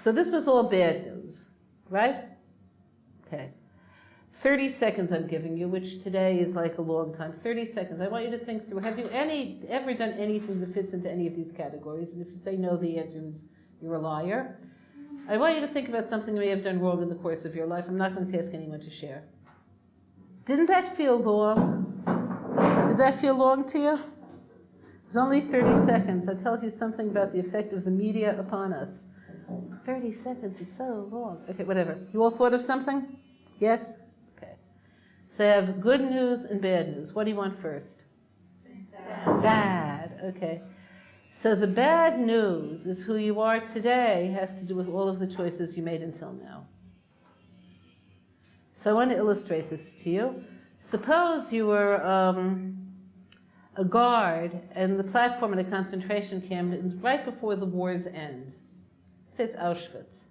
So this was all bad news, right? Okay. 30 seconds I'm giving you, which today is like a long time. 30 seconds. I want you to think through, have you ever done anything that fits into any of these categories? And if you say no, the answer is you're a liar. I want you to think about something you may have done wrong in the course of your life. I'm not going to ask anyone to share. Didn't that feel long? Did that feel long to you? It's only 30 seconds. That tells you something about the effect of the media upon us. 30 seconds is so long. Okay, whatever. You all thought of something? Yes? Okay. So I have good news and bad news. What do you want first? Bad. Okay. So the bad news is who you are today has to do with all of the choices you made until now. So I want to illustrate this to you. Suppose you were a guard and the platform in a concentration camp right before the war's end. Say it's Auschwitz.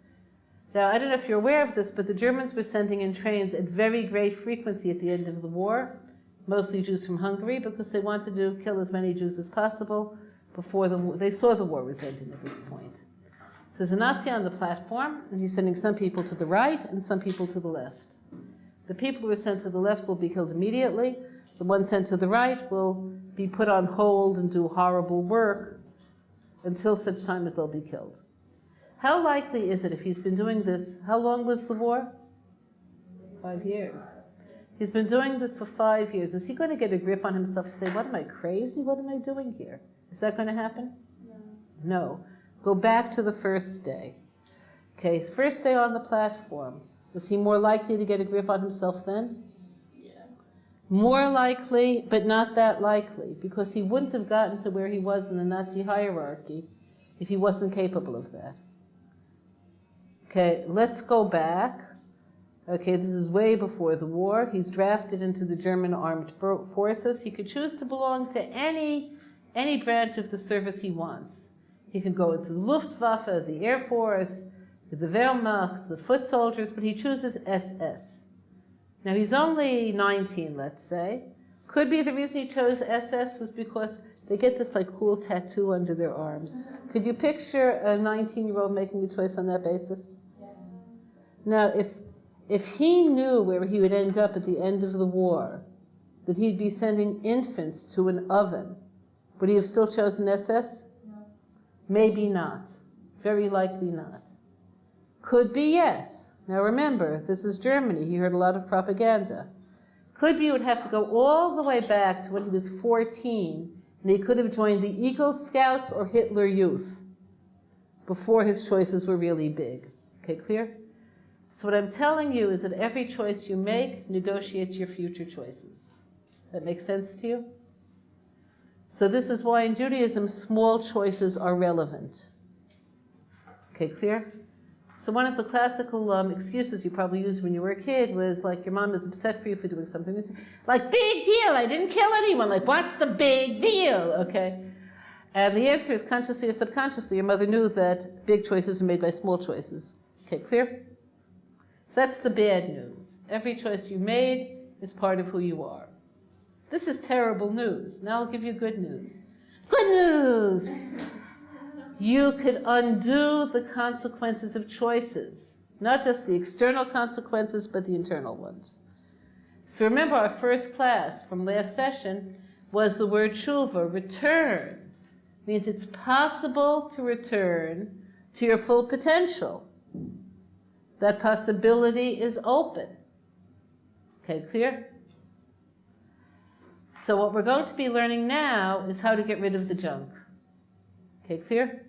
Now, I don't know if you're aware of this, but the Germans were sending in trains at very great frequency at the end of the war, mostly Jews from Hungary, because they wanted to kill as many Jews as possible before they saw the war was ending at this point. So there's a Nazi on the platform, and he's sending some people to the right and some people to the left. The people who are sent to the left will be killed immediately. The ones sent to the right will be put on hold and do horrible work until such time as they'll be killed. How likely is it, if he's been doing this, how long was the war? 5 years. He's been doing this for 5 years. Is he going to get a grip on himself and say, what am I, crazy? What am I doing here? Is that going to happen? No. Go back to the first day. Okay, first day on the platform. Was he more likely to get a grip on himself then? Yeah. More likely, but not that likely, because he wouldn't have gotten to where he was in the Nazi hierarchy if he wasn't capable of that. Okay, let's go back. Okay, this is way before the war. He's drafted into the German armed forces. He could choose to belong to any branch of the service he wants. He can go into the Luftwaffe, the Air Force, the Wehrmacht, the foot soldiers, but he chooses SS. Now he's only 19, let's say. Could be the reason he chose SS was because they get this like cool tattoo under their arms. Could you picture a 19-year-old making a choice on that basis? Yes. Now if he knew where he would end up at the end of the war, that he'd be sending infants to an oven, would he have still chosen SS? No. Maybe not. Very likely not. Could be yes. Now remember, this is Germany. He heard a lot of propaganda. Could be he would have to go all the way back to when he was 14, and he could have joined the Eagle Scouts or Hitler Youth before his choices were really big. Okay, clear? So what I'm telling you is that every choice you make negotiates your future choices. That makes sense to you? So this is why in Judaism, small choices are relevant. Okay, clear? So one of the classical excuses you probably used when you were a kid was like, your mom is upset for you for doing something. Like, big deal, I didn't kill anyone. Like, what's the big deal? Okay. And the answer is, consciously or subconsciously, your mother knew that big choices are made by small choices. Okay, clear? So that's the bad news. Every choice you made is part of who you are. This is terrible news. Now I'll give you good news. Good news! You could undo the consequences of choices. Not just the external consequences, but the internal ones. So remember, our first class from last session was the word tshuva, return. Means it's possible to return to your full potential. That possibility is open. Okay, clear? So what we're going to be learning now is how to get rid of the junk. Okay, clear?